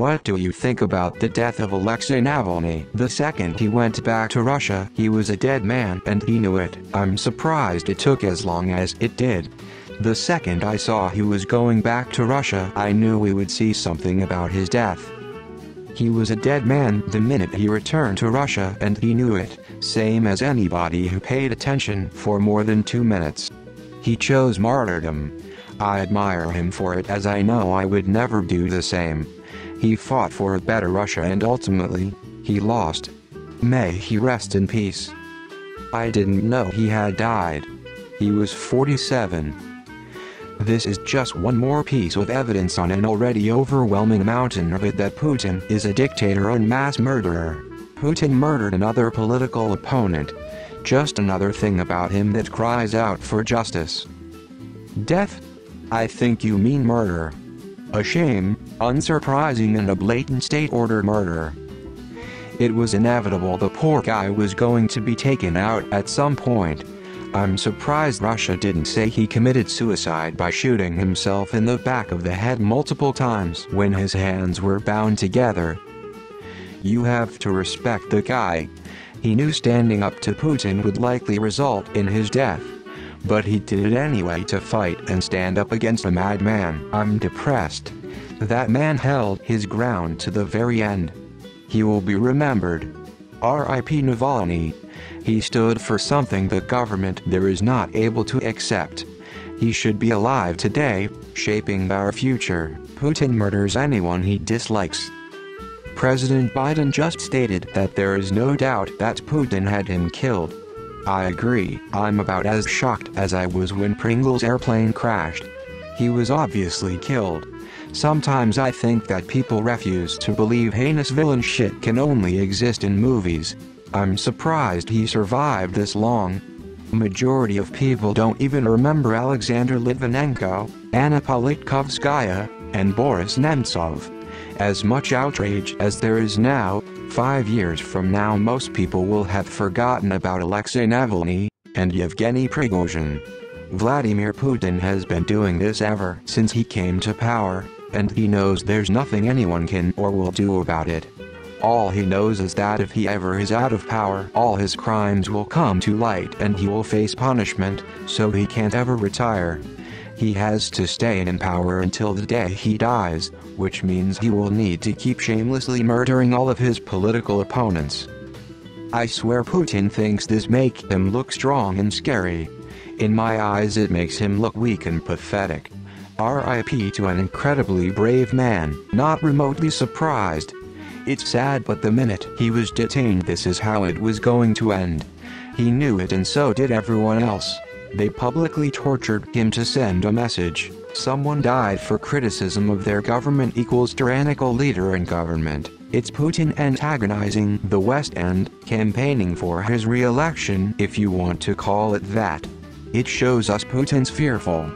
What do you think about the death of Alexei Navalny? The second he went back to Russia, he was a dead man, and he knew it. I'm surprised it took as long as it did. The second I saw he was going back to Russia, I knew we would see something about his death. He was a dead man the minute he returned to Russia, and he knew it, same as anybody who paid attention for more than 2 minutes. He chose martyrdom. I admire him for it, as I know I would never do the same. He fought for a better Russia, and ultimately, he lost. May he rest in peace. I didn't know he had died. He was 47. This is just one more piece of evidence on an already overwhelming mountain of it that Putin is a dictator and mass murderer. Putin murdered another political opponent. Just another thing about him that cries out for justice. Death? I think you mean murder. A shame, unsurprising, and a blatant state-ordered murder. It was inevitable the poor guy was going to be taken out at some point. I'm surprised Russia didn't say he committed suicide by shooting himself in the back of the head multiple times when his hands were bound together. You have to respect the guy. He knew standing up to Putin would likely result in his death. But he did it anyway to fight and stand up against a madman. I'm depressed. That man held his ground to the very end. He will be remembered. R.I.P. Navalny. He stood for something the government there is not able to accept. He should be alive today, shaping our future. Putin murders anyone he dislikes. President Biden just stated that there is no doubt that Putin had him killed. I agree. I'm about as shocked as I was when Pringle's airplane crashed. He was obviously killed. Sometimes I think that people refuse to believe heinous villain shit can only exist in movies. I'm surprised he survived this long. Majority of people don't even remember Alexander Litvinenko, Anna Politkovskaya, and Boris Nemtsov. As much outrage as there is now, 5 years from now most people will have forgotten about Alexei Navalny and Yevgeny Prigozhin. Vladimir Putin has been doing this ever since he came to power, and he knows there's nothing anyone can or will do about it. All he knows is that if he ever is out of power, all his crimes will come to light and he will face punishment, so he can't ever retire. He has to stay in power until the day he dies, which means he will need to keep shamelessly murdering all of his political opponents. I swear Putin thinks this makes him look strong and scary. In my eyes it makes him look weak and pathetic. R.I.P. to an incredibly brave man. Not remotely surprised. It's sad, but the minute he was detained this is how it was going to end. He knew it, and so did everyone else. They publicly tortured him to send a message. Someone died for criticism of their government equals tyrannical leader in government. It's Putin antagonizing the West and campaigning for his re-election, if you want to call it that. It shows us Putin's fearful.